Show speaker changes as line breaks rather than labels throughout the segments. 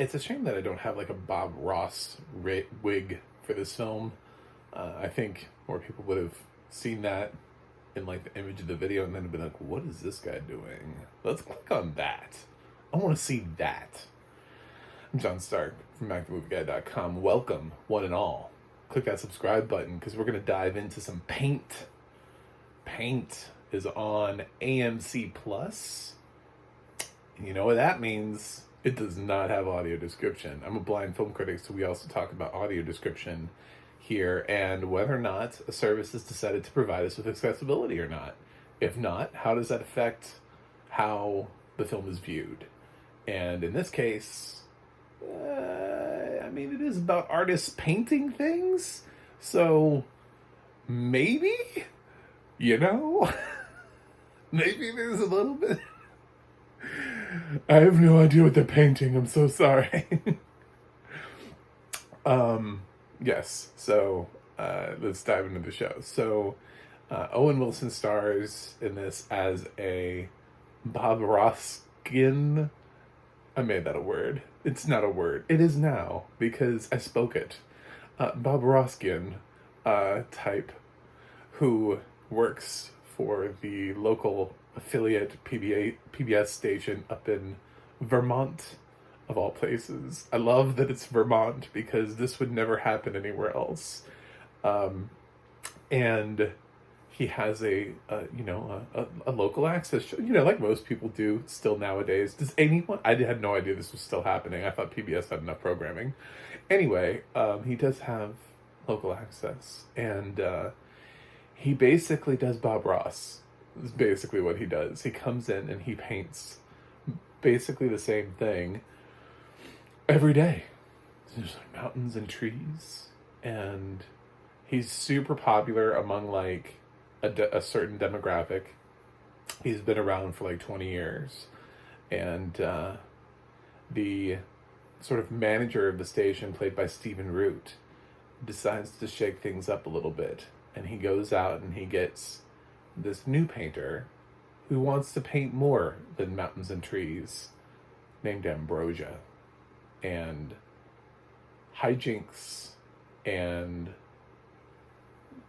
It's a shame that I don't have like a Bob Ross wig for this film. I think more people would have seen that in like the image of the video and then been like, what is this guy doing? Let's click on that. I want to see that. I'm John Stark from MacTheMovieGuy.com. Welcome, one and all. Click that subscribe button because we're going to dive into some Paint. Paint is on AMC Plus. And you know what that means? It does not have audio description. I'm a blind film critic, so we also talk about audio description here and whether or not a service has decided to provide us with accessibility or not. If not, how does that affect how the film is viewed? And in this case, it is about artists painting things, so maybe, maybe there's a little bit. I have no idea what they're painting. I'm so sorry. Yes. So let's dive into the show. So Owen Wilson stars in this as a Bob Roskin. I made that a word. It's not a word. It is now because I spoke it. Bob Roskin type who works for the local affiliate PBS station up in Vermont, of all places. I love that it's Vermont because this would never happen anywhere else. And he has a local access show, like most people do still nowadays. Does anyone? I had no idea this was still happening. I thought PBS had enough programming. Anyway, he does have local access, and he basically does Bob Ross. Is basically what he does. He comes in and he paints basically the same thing every day. There's like mountains and trees, and he's super popular among like a certain demographic. He's been around for like 20 years, and the sort of manager of the station, played by Stephen Root, decides to shake things up a little bit, and he goes out and he gets this new painter who wants to paint more than mountains and trees, named Ambrosia. And hijinks and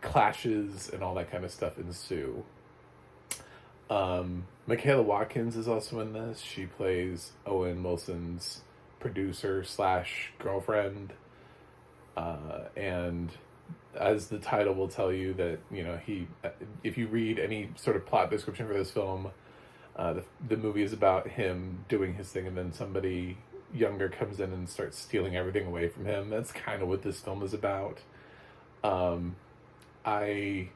clashes and all that kind of stuff ensue. Michaela Watkins is also in this. She plays Owen Wilson's producer / girlfriend. And as the title will tell you, that if you read any sort of plot description for this film, the movie is about him doing his thing, and then somebody younger comes in and starts stealing everything away from him. That's kind of what this film is about. I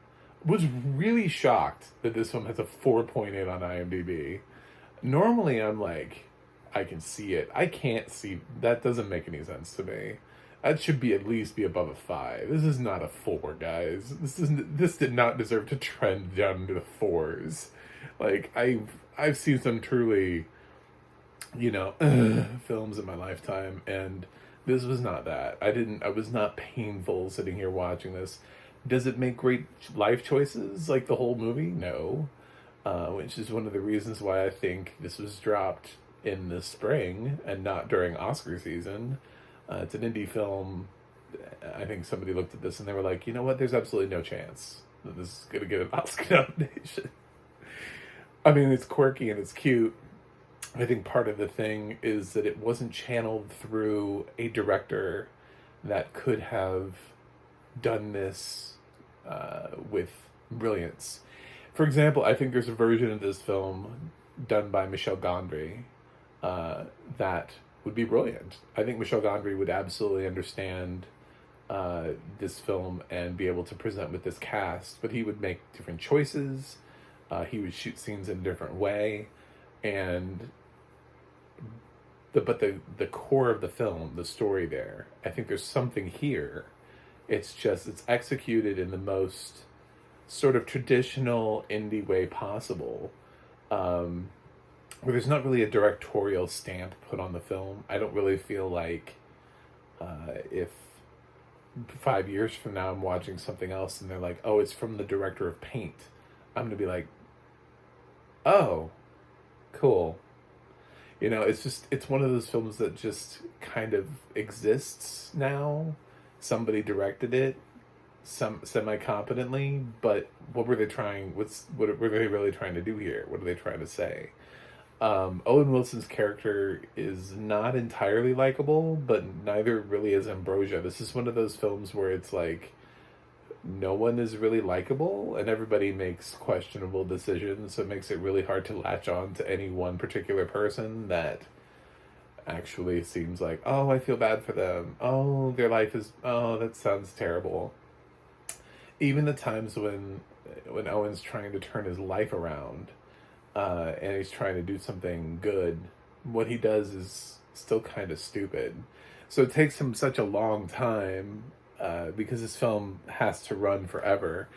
was really shocked that this film has a 4.8 on IMDb. Normally I'm like, I can see it. I can't see. That doesn't make any sense to me. That should be at least be above a 5. This is not a 4, guys. This did not deserve to trend down to the 4s. Like, I've seen some truly, films in my lifetime, and this was not that. I was not painful sitting here watching this. Does it make great life choices like the whole movie? No. Which is one of the reasons why I think this was dropped in the spring and not during Oscar season. It's an indie film. I think somebody looked at this and they were like, you know what? There's absolutely no chance that this is going to get an Oscar nomination. I mean, it's quirky and it's cute. I think part of the thing is that it wasn't channeled through a director that could have done this with brilliance. For example, I think there's a version of this film done by Michel Gondry that would be brilliant. I think Michel Gondry would absolutely understand this film and be able to present with this cast, but he would make different choices. He would shoot scenes in a different way, and the core of the film, the story there, I think there's something here. It's executed in the most sort of traditional indie way possible, where there's not really a directorial stamp put on the film. I don't really feel like if 5 years from now I'm watching something else and they're like, oh, it's from the director of Paint, I'm going to be like, oh, cool. You know, it's one of those films that just kind of exists now. Somebody directed it, some semi competently, but what were they trying? What were they really trying to do here? What are they trying to say? Owen Wilson's character is not entirely likable, but neither really is Ambrosia. This is one of those films where it's like no one is really likable and everybody makes questionable decisions, so it makes it really hard to latch on to any one particular person that actually seems like, oh, I feel bad for them. Oh, their life is, oh, that sounds terrible. Even the times when Owen's trying to turn his life around, and he's trying to do something good, what he does is still kind of stupid. So it takes him such a long time, because this film has to run forever.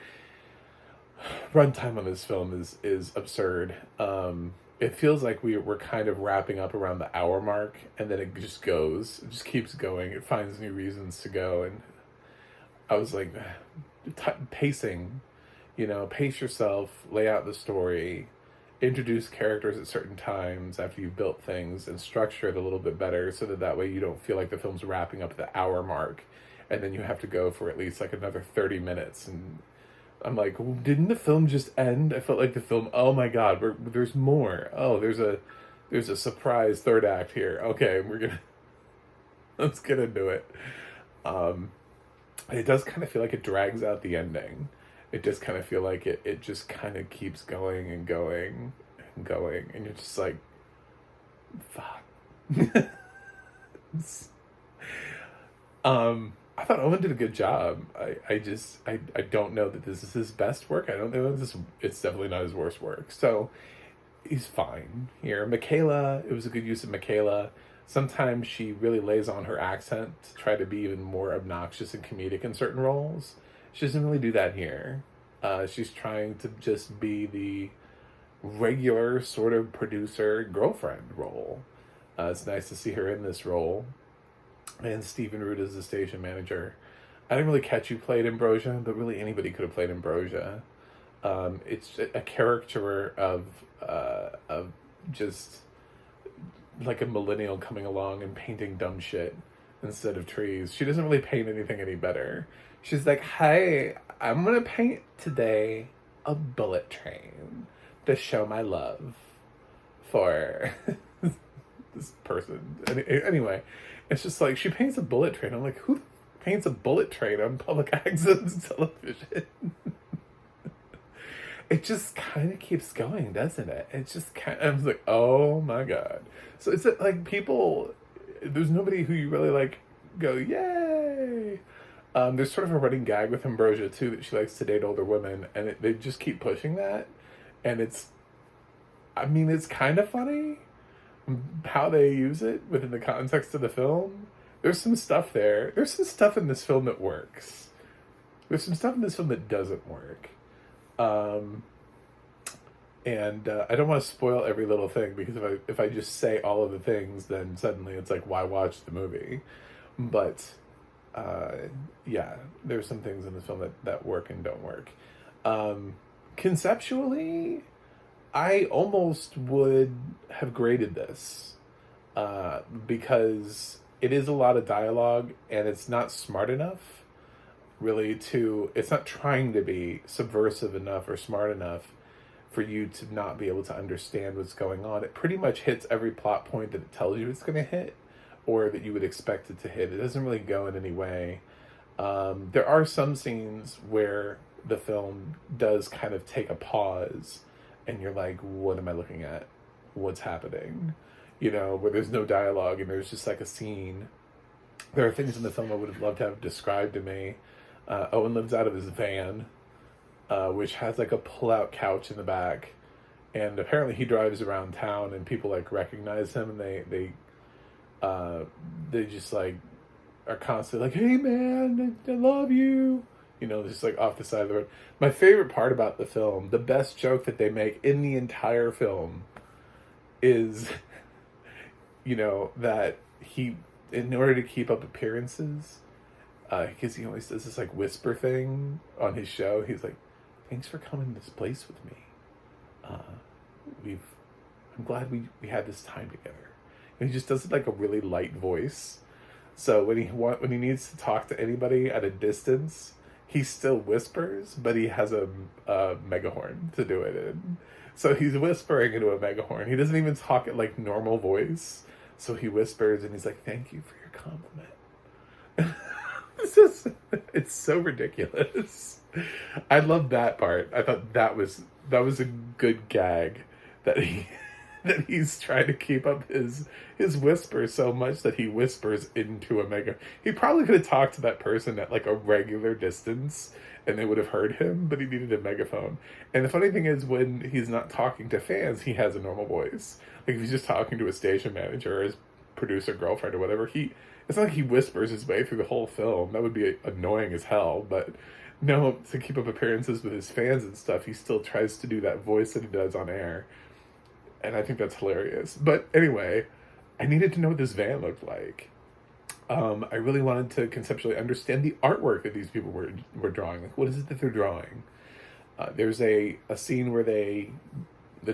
Runtime on this film is absurd. It feels like we're kind of wrapping up around the hour mark, and then it just keeps going. It finds new reasons to go, and I was like, pacing, pace yourself, lay out the story, introduce characters at certain times after you've built things, and structure it a little bit better so that way you don't feel like the film's wrapping up the hour mark and then you have to go for at least like another 30 minutes. And I'm like, didn't the film just end? I felt like the film, oh my god, there's more. Oh, there's a surprise third act here. Okay, let's get into it. It does kind of feel like it drags out the ending. It just kind of feel like it just kind of keeps going and going and going, and you're just like, fuck. I thought Owen did a good job. I don't know that this is his best work. I don't know that it's definitely not his worst work. So he's fine here. Michaela, it was a good use of Michaela. Sometimes she really lays on her accent to try to be even more obnoxious and comedic in certain roles. She doesn't really do that here. She's trying to just be the regular sort of producer girlfriend role. It's nice to see her in this role. And Stephen Root is the station manager. I didn't really catch who played Ambrosia, but really anybody could have played Ambrosia. It's a caricature of just like a millennial coming along and painting dumb shit instead of trees. She doesn't really paint anything any better. She's like, hey, I'm gonna paint today a bullet train to show my love for this person. Anyway, it's just like, she paints a bullet train. I'm like, who paints a bullet train on public access television? It just kind of keeps going, doesn't it? It just kind of, I was like, oh my god. So it's like people, there's nobody who you really like go, yay. There's sort of a running gag with Ambrosia too, that she likes to date older women, and they just keep pushing that. And it's kind of funny how they use it within the context of the film. There's some stuff there. There's some stuff in this film that works. There's some stuff in this film that doesn't work. And I don't want to spoil every little thing, because if I just say all of the things, then suddenly it's like, why watch the movie? But yeah, there's some things in this film that work and don't work. Conceptually, I almost would have graded this, because it is a lot of dialogue and it's not smart enough really it's not trying to be subversive enough or smart enough for you to not be able to understand what's going on. It pretty much hits every plot point that it tells you it's going to hit, or that you would expect it to hit. It doesn't really go in any way. There are some scenes where the film does kind of take a pause, and you're like, what am I looking at? What's happening? Where there's no dialogue and there's just like a scene. There are things in the film I would have loved to have described to me. Owen lives out of his van, which has like a pull-out couch in the back, and apparently he drives around town and people like recognize him, and they just like are constantly like, hey man, I love you, just like off the side of the road. My favorite part about the film, the best joke that they make in the entire film, is that he, in order to keep up appearances, because he always does this like whisper thing on his show. He's like, thanks for coming to this place with me. I'm glad we had this time together. He just does it like a really light voice. So when he needs to talk to anybody at a distance, he still whispers, but he has a megahorn to do it in. So he's whispering into a megahorn. He doesn't even talk at like normal voice. So he whispers and he's like, "Thank you for your compliment." It's just, it's so ridiculous. I love that part. I thought that was a good gag that he's trying to keep up his whisper so much that he whispers into a mega. He probably could have talked to that person at like a regular distance and they would have heard him, but he needed a megaphone. And the funny thing is, when he's not talking to fans, he has a normal voice. Like if he's just talking to a station manager or his producer girlfriend or whatever, it's not like he whispers his way through the whole film. That would be annoying as hell, but no, to keep up appearances with his fans and stuff, he still tries to do that voice that he does on air. And I think that's hilarious. But anyway, I needed to know what this van looked like. I really wanted to conceptually understand the artwork that these people were drawing. Like, what is it that they're drawing? There's a scene where the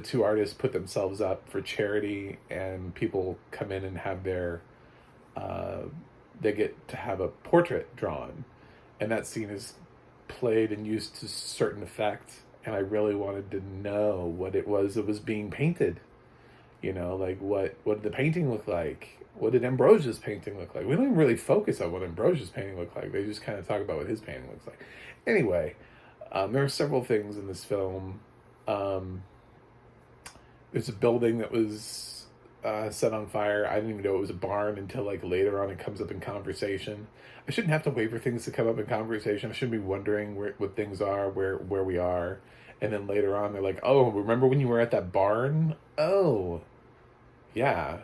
two artists put themselves up for charity, and people come in and have they get to have a portrait drawn. And that scene is played and used to certain effect. And I really wanted to know what it was that was being painted. You know, like what did the painting look like? What did Ambrosia's painting look like? We don't even really focus on what Ambrosia's painting looked like. They just kind of talk about what his painting looks like. Anyway, there are several things in this film. There's a building that was set on fire. I didn't even know it was a barn until like later on it comes up in conversation. I shouldn't have to wait for things to come up in conversation. I shouldn't be wondering what things are, where we are. And then later on, they're like, "Oh, remember when you were at that barn? Oh, yeah."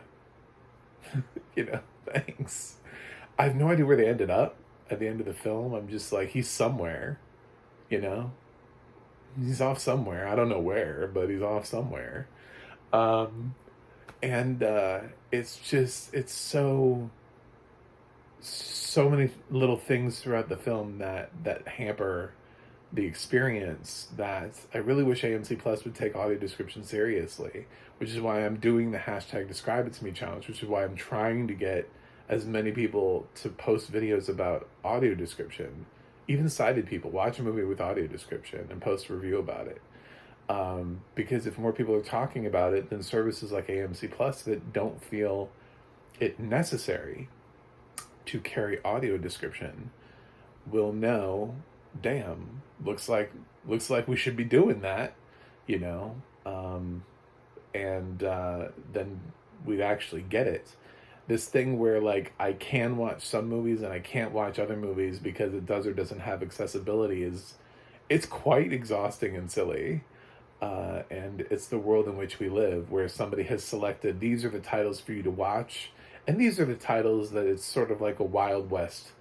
Thanks. I have no idea where they ended up at the end of the film. I'm just like, he's somewhere, He's off somewhere. I don't know where, but he's off somewhere. It's so many little things throughout the film that hamper the experience, that I really wish AMC Plus would take audio description seriously, which is why I'm doing the hashtag Describe It To Me challenge, which is why I'm trying to get as many people to post videos about audio description. Even sighted people, watch a movie with audio description and post a review about it. Because if more people are talking about it, then services like AMC Plus that don't feel it necessary to carry audio description will know, damn, looks like we should be doing that, then we'd actually get it. This thing where like I can watch some movies and I can't watch other movies because it does or doesn't have accessibility it's quite exhausting and silly. And it's the world in which we live, where somebody has selected, these are the titles for you to watch, and these are the titles that it's sort of like a Wild West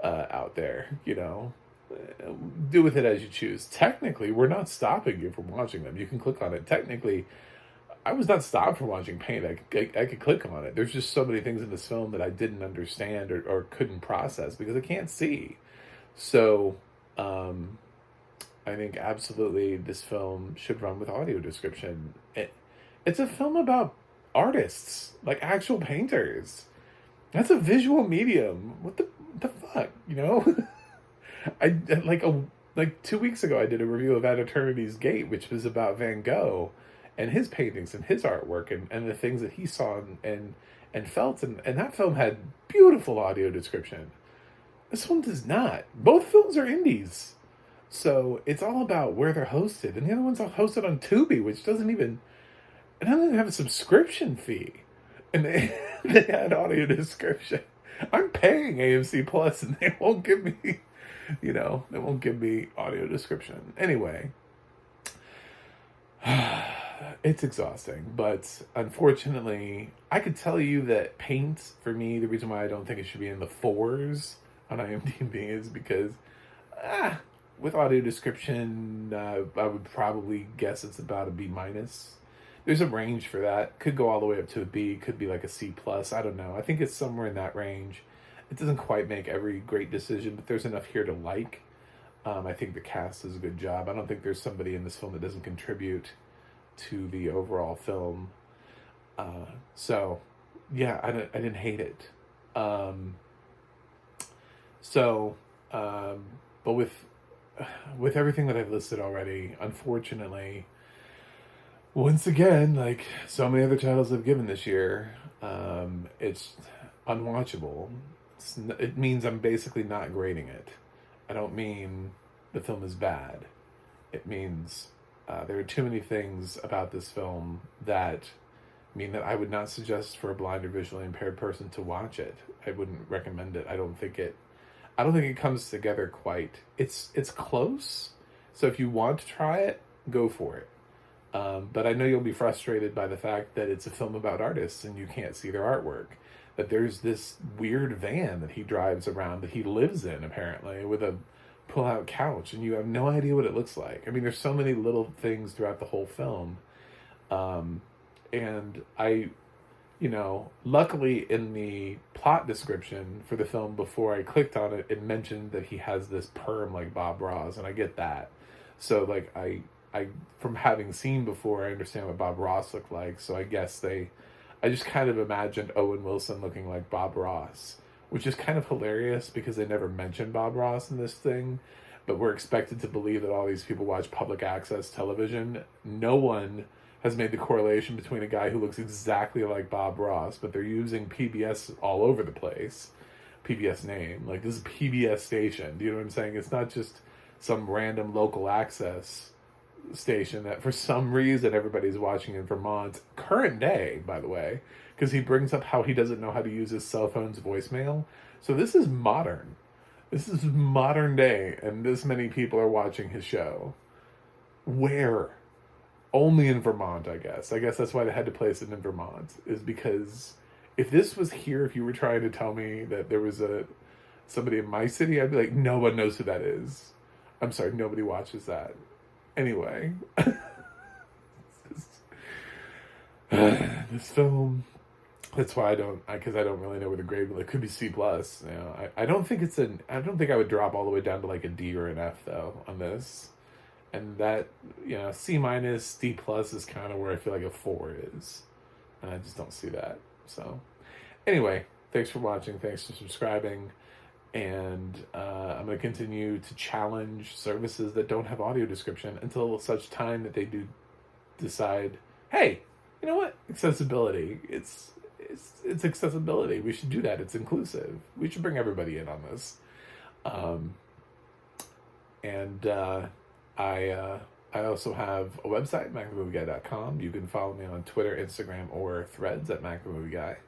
out there, Do with it as you choose. Technically, we're not stopping you from watching them. You can click on it. Technically, I was not stopped from watching Paint. I could click on it. There's just so many things in this film that I didn't understand or couldn't process because I can't see. So, I think absolutely this film should run with audio description. It's a film about artists, like actual painters. That's a visual medium. What the fuck, I like 2 weeks ago I did a review of At Eternity's Gate, which was about Van Gogh and his paintings and his artwork and the things that he saw and felt, and that film had beautiful audio description. This one does not. Both films are indies. So it's all about where they're hosted. And the other one's all hosted on Tubi, which doesn't even have a subscription fee. And they had audio description. I'm paying AMC Plus and they won't give me, they won't give me audio description. Anyway, it's exhausting. But unfortunately, I could tell you that Paint, for me, the reason why I don't think it should be in the 4s on IMDb is because, with audio description, I would probably guess it's about a B-. There's a range for that. Could go all the way up to a B. Could be like a C+. I don't know. I think it's somewhere in that range. It doesn't quite make every great decision, but there's enough here to like. I think the cast does a good job. I don't think there's somebody in this film that doesn't contribute to the overall film. So yeah, I didn't hate it. Um, so, um, but with everything that I've listed already, unfortunately, once again, like so many other titles I've given this year, it's unwatchable. It means I'm basically not grading it. I don't mean the film is bad. It means there are too many things about this film that mean that I would not suggest for a blind or visually impaired person to watch it. I wouldn't recommend it. I don't think it comes together quite. It's close. So if you want to try it, go for it. But I know you'll be frustrated by the fact that it's a film about artists and you can't see their artwork. That there's this weird van that he drives around that he lives in, apparently, with a pull-out couch, and you have no idea what it looks like. I mean, there's so many little things throughout the whole film. And luckily in the plot description for the film before I clicked on it, it mentioned that he has this perm like Bob Ross, and I get that. So, like, I from having seen before, I understand what Bob Ross looked like. So I guess I just kind of imagined Owen Wilson looking like Bob Ross, which is kind of hilarious because they never mentioned Bob Ross in this thing, but we're expected to believe that all these people watch public access television. No one has made the correlation between a guy who looks exactly like Bob Ross, but they're using PBS all over the place. PBS name. Like, this is a PBS station. Do you know what I'm saying? It's not just some random local access station that for some reason everybody's watching in Vermont, current day, by the way, because he brings up how he doesn't know how to use his cell phone's voicemail. So this is modern. This is modern day, and this many people are watching his show. Where? Only in Vermont, I guess. I guess that's why they had to place it in Vermont, is because if this was here, if you were trying to tell me that there was somebody in my city, I'd be like, no one knows who that is. I'm sorry, nobody watches that. Anyway, this film, that's why because I don't really know where the grade, it could be C+. I don't think I don't think I would drop all the way down to like a D or an F though on this. And that, C minus, D plus is kind of where I feel like a 4 is. And I just don't see that. So anyway, thanks for watching. Thanks for subscribing. And I'm going to continue to challenge services that don't have audio description until such time that they do decide, hey, you know what? Accessibility. It's accessibility. We should do that. It's inclusive. We should bring everybody in on this. I also have a website, MacTheMovieGuy.com. You can follow me on Twitter, Instagram, or Threads at MacTheMovieGuy.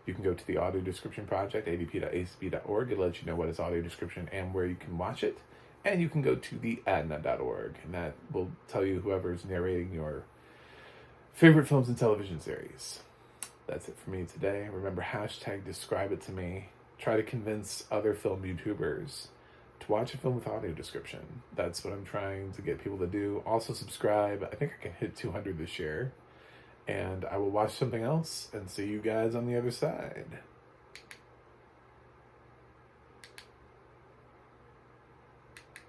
You can go to the Audio Description Project, adp.acb.org. It'll let you know what is audio description and where you can watch it. And you can go to the adna.org, and that will tell you whoever's narrating your favorite films and television series. That's it for me today. Remember, #DescribeItToMe. Try to convince other film YouTubers to watch a film with audio description. That's what I'm trying to get people to do. Also subscribe. I think I can hit 200 this year. And I will watch something else and see you guys on the other side.